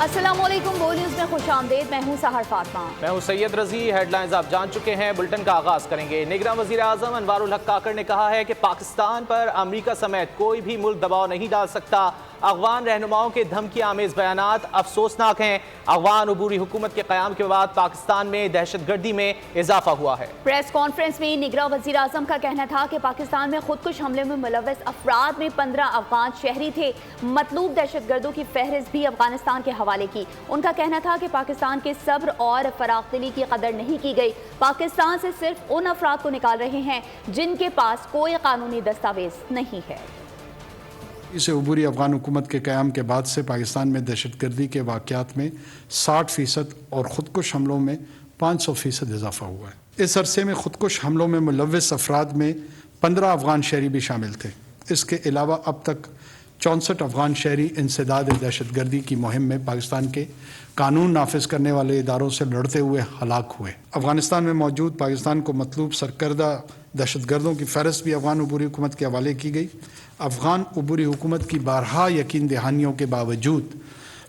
السلام علیکم، وہ نیوز میں خوش آمدید۔ میں ہوں سحر فاطمہ۔ میں ہوں سید رضی۔ ہیڈ لائنز آپ جان چکے ہیں، بلٹن کا آغاز کریں گے۔ نگراں وزیر اعظم انوار الحق کاکڑ نے کہا ہے کہ پاکستان پر امریکہ سمیت کوئی بھی ملک دباؤ نہیں ڈال سکتا۔ افغان رہنماؤں کے دھمکی آمیز بیانات افسوسناک ہیں۔ افغان عبوری حکومت کے قیام کے بعد پاکستان میں دہشت گردی میں اضافہ ہوا ہے۔ پریس کانفرنس میں نگراں وزیر اعظم کا کہنا تھا کہ پاکستان میں خودکش حملے میں ملوث افراد میں 15 افغان شہری تھے۔ مطلوب دہشت گردوں کی فہرست بھی افغانستان کے حوالے کی۔ ان کا کہنا تھا کہ پاکستان کے صبر اور فراخ دلی کی قدر نہیں کی گئی۔ پاکستان سے صرف ان افراد کو نکال رہے ہیں جن کے پاس کوئی قانونی دستاویز نہیں ہے۔ اسے عبوری افغان حکومت کے قیام کے بعد سے پاکستان میں دہشت گردی کے واقعات میں 60% اور خودکش حملوں میں 500% اضافہ ہوا ہے۔ اس عرصے میں خودکش حملوں میں ملوث افراد میں 15 افغان شہری بھی شامل تھے۔ اس کے علاوہ اب تک 64 افغان شہری انسداد دہشت گردی کی مہم میں پاکستان کے قانون نافذ کرنے والے اداروں سے لڑتے ہوئے ہلاک ہوئے۔ افغانستان میں موجود پاکستان کو مطلوب سرکردہ دہشت گردوں کی فہرست بھی افغان عبوری حکومت کے حوالے کی گئی۔ افغان عبوری حکومت کی بارہا یقین دہانیوں کے باوجود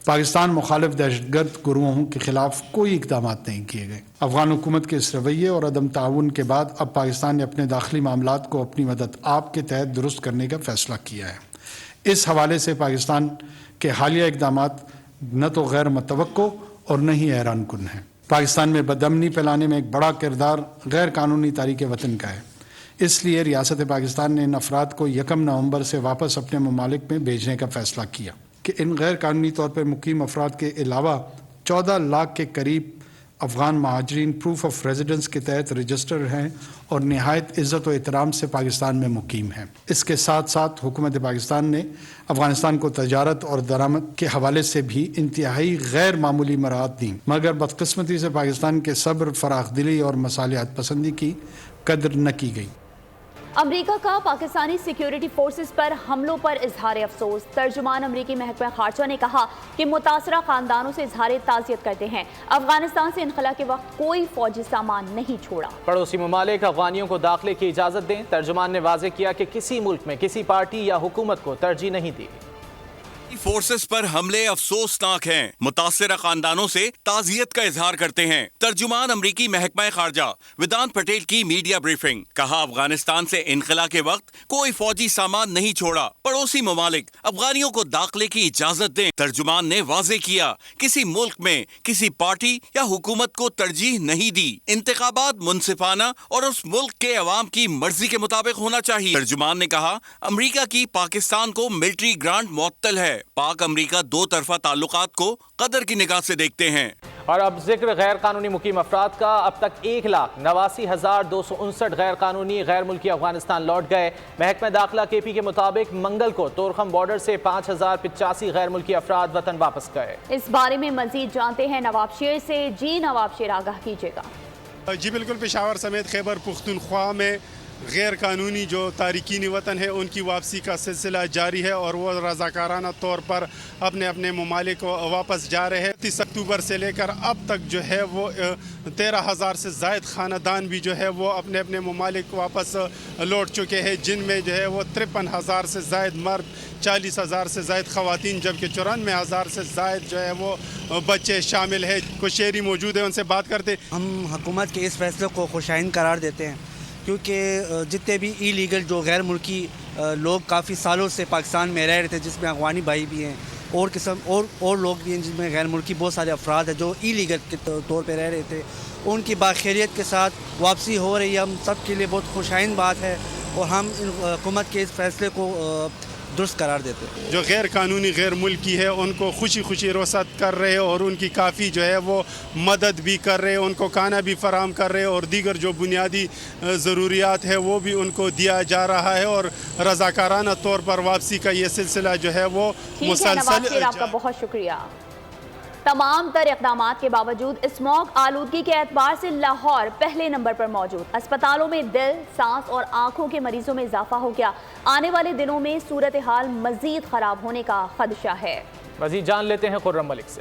پاکستان مخالف دہشت گرد گروہوں کے خلاف کوئی اقدامات نہیں کیے گئے۔ افغان حکومت کے اس رویے اور عدم تعاون کے بعد اب پاکستان نے اپنے داخلی معاملات کو اپنی مدد آپ کے تحت درست کرنے کا فیصلہ کیا ہے۔ اس حوالے سے پاکستان کے حالیہ اقدامات نہ تو غیر متوقع اور نہ ہی حیران کن ہیں۔ پاکستان میں بدامنی پھیلانے میں ایک بڑا کردار غیر قانونی تاریک وطن کا ہے۔ اس لیے ریاست پاکستان نے ان افراد کو 1 نومبر سے واپس اپنے ممالک میں بھیجنے کا فیصلہ کیا کہ ان غیر قانونی طور پر مقیم افراد کے علاوہ 14 لاکھ کے قریب افغان مہاجرین پروف آف ریزیڈنس کے تحت رجسٹر ہیں اور نہایت عزت و احترام سے پاکستان میں مقیم ہیں۔ اس کے ساتھ ساتھ حکومت پاکستان نے افغانستان کو تجارت اور درآمد کے حوالے سے بھی انتہائی غیر معمولی مراعات دیں، مگر بدقسمتی سے پاکستان کے صبر، فراخ دلی اور مصالحت پسندی کی قدر نہ کی گئی۔ امریکہ کا پاکستانی سیکیورٹی فورسز پر حملوں پر اظہار افسوس۔ ترجمان امریکی محکمہ خارجہ نے کہا کہ متاثرہ خاندانوں سے اظہار تعزیت کرتے ہیں۔ افغانستان سے انخلا کے وقت کوئی فوجی سامان نہیں چھوڑا۔ پڑوسی ممالک افغانیوں کو داخلے کی اجازت دیں۔ ترجمان نے واضح کیا کہ کسی ملک میں کسی پارٹی یا حکومت کو ترجیح نہیں دی۔ فورسز پر حملے افسوسناک ہیں، متاثرہ خاندانوں سے تعزیت کا اظہار کرتے ہیں۔ ترجمان امریکی محکمہ خارجہ ویدانت پٹیل کی میڈیا بریفنگ۔ کہا افغانستان سے انخلا کے وقت کوئی فوجی سامان نہیں چھوڑا۔ پڑوسی ممالک افغانیوں کو داخلے کی اجازت دیں۔ ترجمان نے واضح کیا کسی ملک میں کسی پارٹی یا حکومت کو ترجیح نہیں دی۔ انتخابات منصفانہ اور اس ملک کے عوام کی مرضی کے مطابق ہونا چاہیے۔ ترجمان نے کہا امریکہ کی پاکستان کو ملٹری گرانٹ معطل ہے۔ پاک امریکہ دو طرفہ تعلقات کو قدر کی نگاہ سے دیکھتے ہیں۔ اور اب ذکر غیر قانونی مقیم افراد کا۔ اب تک 1,89,259 غیر قانونی غیر ملکی افغانستان لوٹ گئے۔ محکمہ داخلہ کے پی کے مطابق منگل کو تورخم بارڈر سے 5,085 غیر ملکی افراد وطن واپس گئے۔ اس بارے میں مزید جانتے ہیں نواب شیر سے۔ جی نواب شیر، آگاہ کیجیے گا۔ جی بالکل، پشاور سمیت خیبر پختونخوا میں غیر قانونی جو تارکین وطن ہے ان کی واپسی کا سلسلہ جاری ہے اور وہ رضاکارانہ طور پر اپنے اپنے ممالک واپس جا رہے ہیں۔ 30 اکتوبر سے لے کر اب تک جو ہے وہ 13,000 سے زائد خاندان بھی جو ہے وہ اپنے اپنے ممالک واپس لوٹ چکے ہیں، جن میں جو ہے وہ 53,000 سے زائد مرد، 40,000 سے زائد خواتین، جبکہ 94,000 سے زائد جو ہے وہ بچے شامل ہیں۔ کچھ شہری موجود ہیں، ان سے بات کرتے۔ ہم حکومت کے اس فیصلے کو خوشائند قرار دیتے ہیں، کیونکہ جتنے بھی ای لیگل جو غیر ملکی لوگ کافی سالوں سے پاکستان میں رہ رہے تھے، جس میں افغانی بھائی بھی ہیں اور لوگ بھی ہیں، جن میں غیر ملکی بہت سارے افراد ہیں جو ای لیگل کے طور پہ رہ رہے تھے، ان کی باخیریت کے ساتھ واپسی ہو رہی ہے۔ ہم سب کے لیے بہت خوشائند بات ہے اور ہم حکومت کے اس فیصلے کو درست قرار دیتے ہیں۔ جو غیر قانونی غیر ملکی ہے ان کو خوشی خوشی رخصت کر رہے اور ان کی کافی جو ہے وہ مدد بھی کر رہے، ان کو کھانا بھی فراہم کر رہے اور دیگر جو بنیادی ضروریات ہے وہ بھی ان کو دیا جا رہا ہے، اور رضاکارانہ طور پر واپسی کا یہ سلسلہ جو ہے وہ مسلسل۔ آپ کا بہت شکریہ۔ تمام تر اقدامات کے باوجود اسموگ آلودگی کے اعتبار سے لاہور پہلے نمبر پر موجود۔ اسپتالوں میں دل، سانس اور آنکھوں کے مریضوں میں اضافہ ہو گیا۔ آنے والے دنوں میں صورتحال مزید خراب ہونے کا خدشہ ہے۔ مزید جان لیتے ہیں خرم ملک سے۔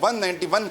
191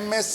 MS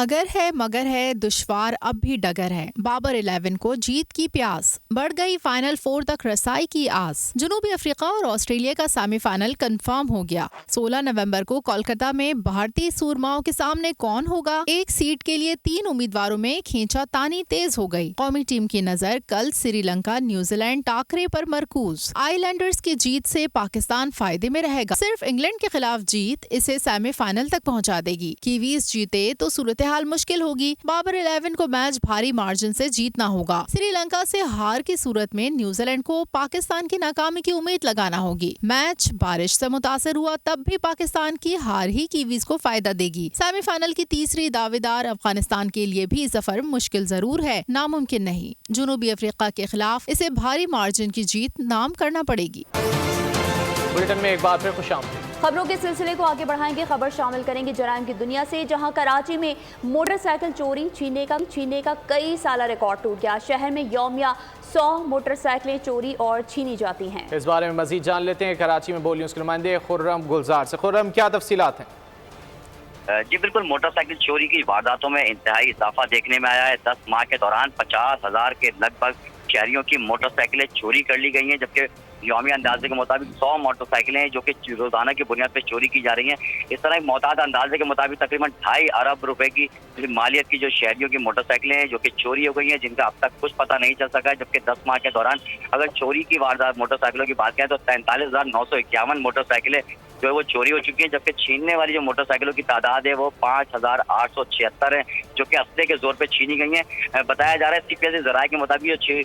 اگر ہے مگر ہے دشوار اب بھی ڈگر ہے، بابر 11 کو جیت کی پیاس، بڑھ گئی فائنل 4 تک رسائی کی آس۔ جنوبی افریقہ اور آسٹریلیا کا سیمی فائنل کنفرم ہو گیا۔ 16 نومبر کو کولکتہ میں بھارتی سورماؤں کے سامنے کون ہوگا؟ ایک سیٹ کے لیے 3 امیدواروں میں کھینچا تانی تیز ہو گئی۔ قومی ٹیم کی نظر کل سری لنکا نیوزی لینڈ ٹاکرے پر مرکوز۔ آئی لینڈرز کی جیت سے پاکستان فائدے میں رہے گا، صرف انگلینڈ کے خلاف جیت اسے سیمی فائنل تک پہنچا دے گی۔ کیویز جیتے تو صورتحال مشکل ہوگی۔ بابر 11 کو میچ بھاری مارجن سے جیتنا ہوگا۔ سری لنکا سے ہار کی صورت میں نیوزی لینڈ کو پاکستان کی ناکامی کی امید لگانا ہوگی۔ میچ بارش سے متاثر ہوا تب بھی پاکستان کی ہار ہی کیویز کو فائدہ دے گی۔ سیمی فائنل کی تیسری دعویدار افغانستان کے لیے بھی سفر مشکل ضرور ہے، ناممکن نہیں۔ جنوبی افریقہ کے خلاف اسے بھاری مارجن کی جیت نام کرنا پڑے گی۔ بلیٹن میں ایک بار پھر خوش آمدید۔ خبروں کے سلسلے کو آگے بڑھائیں گے، خبر شامل کریں گے جرائم کی دنیا سے، جہاں کراچی میں موٹر سائیکل چوری چھیننے کا کئی سالہ ریکارڈ ٹوٹ گیا۔ شہر میں یومیہ 100 موٹر سائیکلیں چوری اور چھینی جاتی ہیں۔ اس بارے میں مزید جان لیتے ہیں کراچی میں بول نیوز کے نمائندے خرم گلزار سے۔ خرم، کیا تفصیلات ہیں؟ جی بالکل، موٹر سائیکل چوری کی وارداتوں میں انتہائی اضافہ دیکھنے میں آیا ہے۔ 10 ماہ کے دوران 50,000 کے لگ بھگ شہریوں کی موٹر سائیکلیں چوری کر لی گئی ہیں، جبکہ یومیہ اندازے کے مطابق 100 موٹر سائیکلیں جو کہ روزانہ کی بنیاد پہ چوری کی جا رہی ہیں۔ اس طرح معتاد اندازے کے مطابق تقریباً 2.5 ارب روپے کی مالیت کی جو شہریوں کی موٹر سائیکلیں ہیں جو کہ چوری ہو گئی ہیں، جن کا اب تک کچھ پتہ نہیں چل سکا ہے۔ جبکہ 10 ماہ کے دوران اگر چوری کی واردات موٹر سائیکلوں کی بات کریں تو 43,951 موٹر سائیکلیں جو ہے وہ چوری ہو چکی ہیں، جبکہ چھیننے والی جو موٹر سائیکلوں کی تعداد ہے وہ 5,876 ہے، جو کہ اسلحے کے زور پہ چھینی گئی ہیں۔ بتایا جا رہا ہے CPS ذرائع کے مطابق جو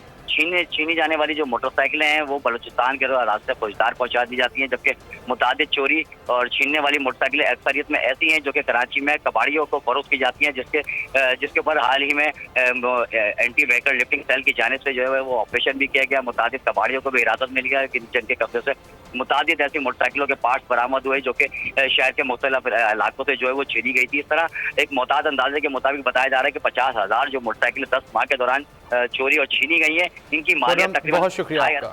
چھینی جانے والی جو موٹر سائیکلیں ہیں وہ بلوچستان کے راستے فوجدار پہنچا دی جاتی ہیں، جبکہ متعدد چوری اور چھیننے والی موٹر سائیکلیں اکثریت میں ایسی ہیں جو کہ کراچی میں کباڑیوں کو فروخت کی جاتی ہیں، جس کے اوپر حال ہی میں اینٹی ویکل لفٹنگ سیل کی جانب سے جو ہے وہ آپریشن بھی کیا گیا۔ متعدد کباڑیوں کو بھی حراست مل گیا، جن کے قبضے سے متعدد ایسی موٹر سائیکلوں کے پارٹس برآمد ہوئے جو کہ شہر کے مختلف علاقوں سے جو ہے وہ چھینی گئی تھی۔ اس طرح ایک معتاد اندازے کے مطابق بتایا جا رہا ہے کہ 50,000 جو موٹر سائیکلیں 10 ماہ کے دوران چوری اور چھینی گئی ہیں، ان کی مالیت تقریباً۔ بہت شکریہ آپ کا۔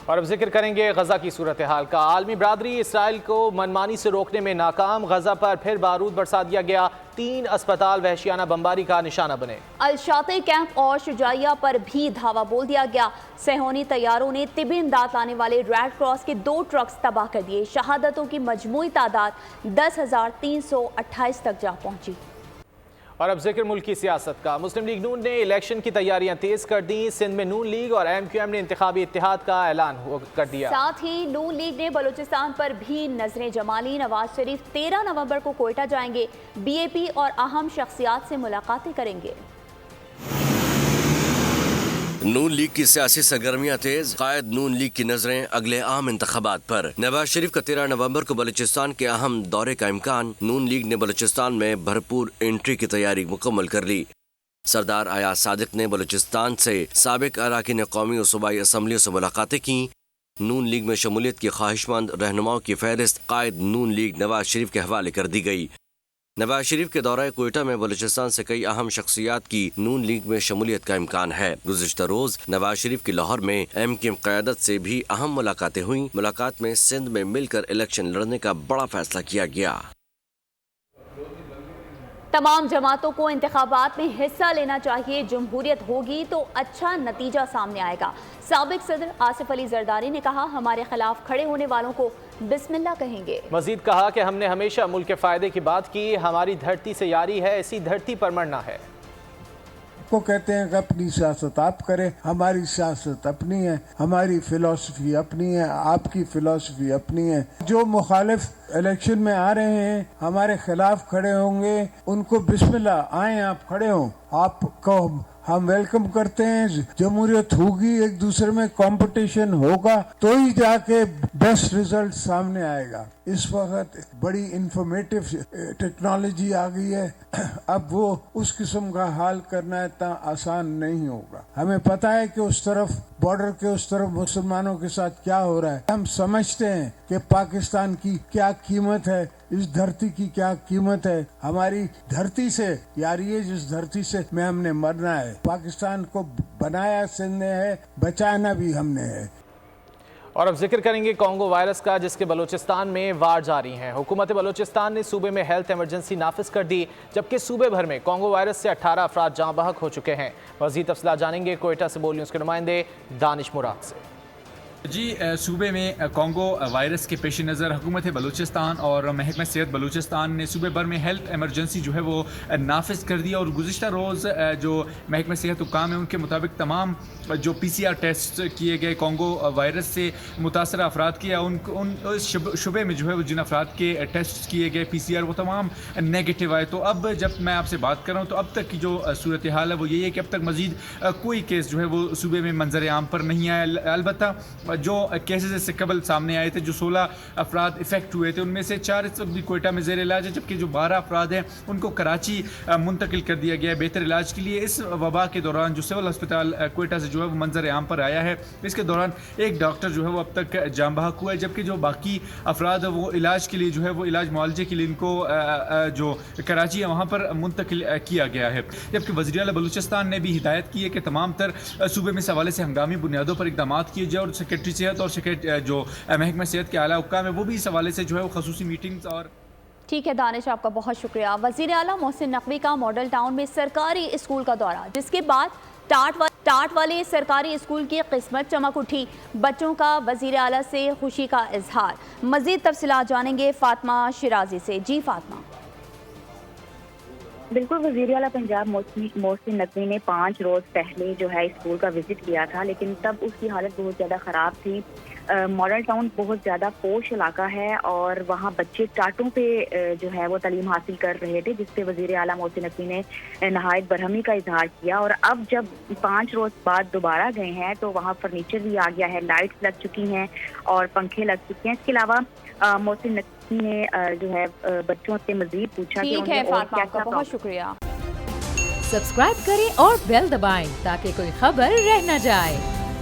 اور اب ذکر کریں گے غزہ کی صورتحال کا۔ عالمی برادری اسرائیل کو منمانی سے روکنے میں ناکام، غزہ پر پھر بارود برسا دیا گیا، 3 اسپتال وحشیانہ بمباری کا نشانہ بنے۔ الشاطئ کیمپ اور شجاعیہ پر بھی دھاوا بول دیا گیا۔ صہیونی طیاروں نے طبی امداد لانے والے ریڈ کراس کے 2 ٹرکس تباہ کر دیے۔ شہادتوں کی مجموعی تعداد 10,328 تک جا پہنچی۔ اور اب ذکر ملکی سیاست کا۔ مسلم لیگ نون نے الیکشن کی تیاریاں تیز کر دیں۔ سندھ میں نون لیگ اور MQM نے انتخابی اتحاد کا اعلان کر دیا۔ ساتھ ہی نون لیگ نے بلوچستان پر بھی نظریں جما لی۔ نواز شریف 13 نومبر کو کوئٹہ جائیں گے، BAP اور اہم شخصیات سے ملاقاتیں کریں گے۔ نون لیگ کی سیاسی سرگرمیاں تیز، قائد نون لیگ کی نظریں اگلے عام انتخابات پر۔ نواز شریف کا 13 نومبر کو بلوچستان کے اہم دورے کا امکان۔ نون لیگ نے بلوچستان میں بھرپور انٹری کی تیاری مکمل کر لی۔ سردار ایاز صادق نے بلوچستان سے سابق اراکین قومی و صوبائی اسمبلیوں سے ملاقاتیں کیں۔ نون لیگ میں شمولیت کی خواہش مند رہنماؤں کی فہرست قائد نون لیگ نواز شریف کے حوالے کر دی گئی۔ نواز شریف کے دورہ کوئٹہ میں بلوچستان سے کئی اہم شخصیات کی نون لیگ میں شمولیت کا امکان ہے۔ گزشتہ روز نواز شریف کی لاہور میں MQM قیادت سے بھی اہم ملاقاتیں ہوئیں۔ ملاقات میں سندھ میں مل کر الیکشن لڑنے کا بڑا فیصلہ کیا گیا۔ تمام جماعتوں کو انتخابات میں حصہ لینا چاہیے، جمہوریت ہوگی تو اچھا نتیجہ سامنے آئے گا۔ سابق صدر آصف علی زرداری نے کہا، ہمارے خلاف کھڑے ہونے والوں کو بسم اللہ کہیں گے۔ مزید کہا کہ ہم نے ہمیشہ ملک کے فائدے کی بات کی، ہماری دھرتی سے یاری ہے، اسی دھرتی پر مرنا ہے۔ کو کہتے ہیں کہ اپنی سیاست آپ کریں، ہماری سیاست اپنی ہے، ہماری فلسفی اپنی ہے، آپ کی فلسفی اپنی ہے۔ جو مخالف الیکشن میں آ رہے ہیں، ہمارے خلاف کھڑے ہوں گے، ان کو بسم اللہ، آئیں آپ کھڑے ہوں، آپ کو ہم ویلکم کرتے ہیں۔ جمہوریت ہوگی، ایک دوسرے میں کمپٹیشن ہوگا تو ہی جا کے بیسٹ ریزلٹ سامنے آئے گا۔ اس وقت بڑی انفارمیٹو ٹیکنالوجی آ گئی ہے، اب وہ اس قسم کا حال کرنا اتنا آسان نہیں ہوگا۔ ہمیں پتہ ہے کہ اس طرف بارڈر کے اس طرف مسلمانوں کے ساتھ کیا ہو رہا ہے۔ ہم سمجھتے ہیں کہ پاکستان کی کیا قیمت ہے، اس دھرتی کی کیا قیمت ہے۔ ہماری دھرتی سے یاری ہے، جس دھرتی سے میں ہم نے مرنا ہے۔ پاکستان کو بنایا سندھ نے ہے، بچانا بھی ہم نے ہے۔ اور اب ذکر کریں گے کانگو وائرس کا، جس کے بلوچستان میں وار جاری ہیں۔ حکومت بلوچستان نے صوبے میں ہیلتھ ایمرجنسی نافذ کر دی، جبکہ صوبے بھر میں کانگو وائرس سے 18 افراد جاں بحق ہو چکے ہیں۔ مزید تفصیلات جانیں گے کوئٹہ سے بول نیوز کے نمائندے دانش مراد سے۔ جی، صوبے میں کانگو وائرس کے پیش نظر حکومت بلوچستان اور محکمہ صحت بلوچستان نے صوبے بھر میں ہیلتھ ایمرجنسی جو ہے وہ نافذ کر دیا، اور گزشتہ روز جو محکمہ صحت حکام ہیں ان کے مطابق تمام جو پی سی آر ٹیسٹ کیے گئے کانگو وائرس سے متاثرہ افراد کے، ان شعبے میں جو ہے وہ جن افراد کے ٹیسٹ کیے گئے پی سی آر وہ تمام نیگیٹو آئے۔ تو اب جب میں آپ سے بات کر رہا ہوں تو اب تک کی جو صورتحال ہے وہ یہی ہے کہ اب تک مزید کوئی کیس جو ہے وہ صوبے میں منظر عام پر نہیں آیا۔ البتہ جو کیسز اس سے قبل سامنے آئے تھے، جو 16 افراد افیکٹ ہوئے تھے، ان میں سے 4 اس وقت بھی کوئٹہ میں زیر علاج ہے، جبکہ جو 12 افراد ہیں ان کو کراچی منتقل کر دیا گیا ہے بہتر علاج کے لیے۔ اس وبا کے دوران جو سول ہسپتال کوئٹہ سے جو ہے وہ منظر عام پر آیا ہے، اس کے دوران ایک ڈاکٹر جو ہے وہ اب تک جاں بحق ہوا ہے، جبکہ جو باقی افراد وہ علاج کے لیے جو ہے وہ علاج معالجے کے لیے ان کو جو کراچی ہے وہاں پر منتقل کیا گیا ہے۔ جبکہ وزیر اعلیٰ بلوچستان نے بھی ہدایت کی ہے کہ تمام تر صوبے میں اس حوالے سے ہنگامی بنیادوں پر اقدامات کیے جائے، اور سیکرٹری صحت اور جو محکمہ صحت کے اعلیٰ حکام ہے وہ بھی اس حوالے سے جو ہے وہ خصوصی میٹنگز اور ٹھیک ہے دانش، آپ کا بہت شکریہ۔ وزیر اعلیٰ محسن نقوی کا ماڈل ٹاؤن میں سرکاری اسکول کا دورہ، جس کے بعد ٹاٹ والے سرکاری اسکول کی قسمت چمک اٹھی، بچوں کا وزیر اعلیٰ سے خوشی کا اظہار۔ مزید تفصیلات جانیں گے فاطمہ شیرازی سے۔ جی فاطمہ۔ بالکل، وزیر اعلیٰ پنجاب محسن نقوی نے 5 روز پہلے جو ہے اسکول کا وزٹ کیا تھا، لیکن تب اس کی حالت بہت زیادہ خراب تھی۔ ماڈل ٹاؤن بہت زیادہ پوش علاقہ ہے اور وہاں بچے ٹاٹوں پہ جو ہے وہ تعلیم حاصل کر رہے تھے، جس پہ وزیر اعلیٰ محسن نقوی نے نہایت برہمی کا اظہار کیا۔ اور اب جب 5 روز بعد دوبارہ گئے ہیں تو وہاں فرنیچر بھی آ گیا ہے، لائٹس لگ چکی ہیں اور پنکھے لگ چکے ہیں۔ اس کے علاوہ محسن نقوی نے جو ہے بچوں سے مزید پوچھا کہ ٹھیک ہے فاطمہ، آپ کا بہت شکریہ۔ سبسکرائب کریں اور بیل دبائیں تاکہ کوئی خبر رہ نہ جائے۔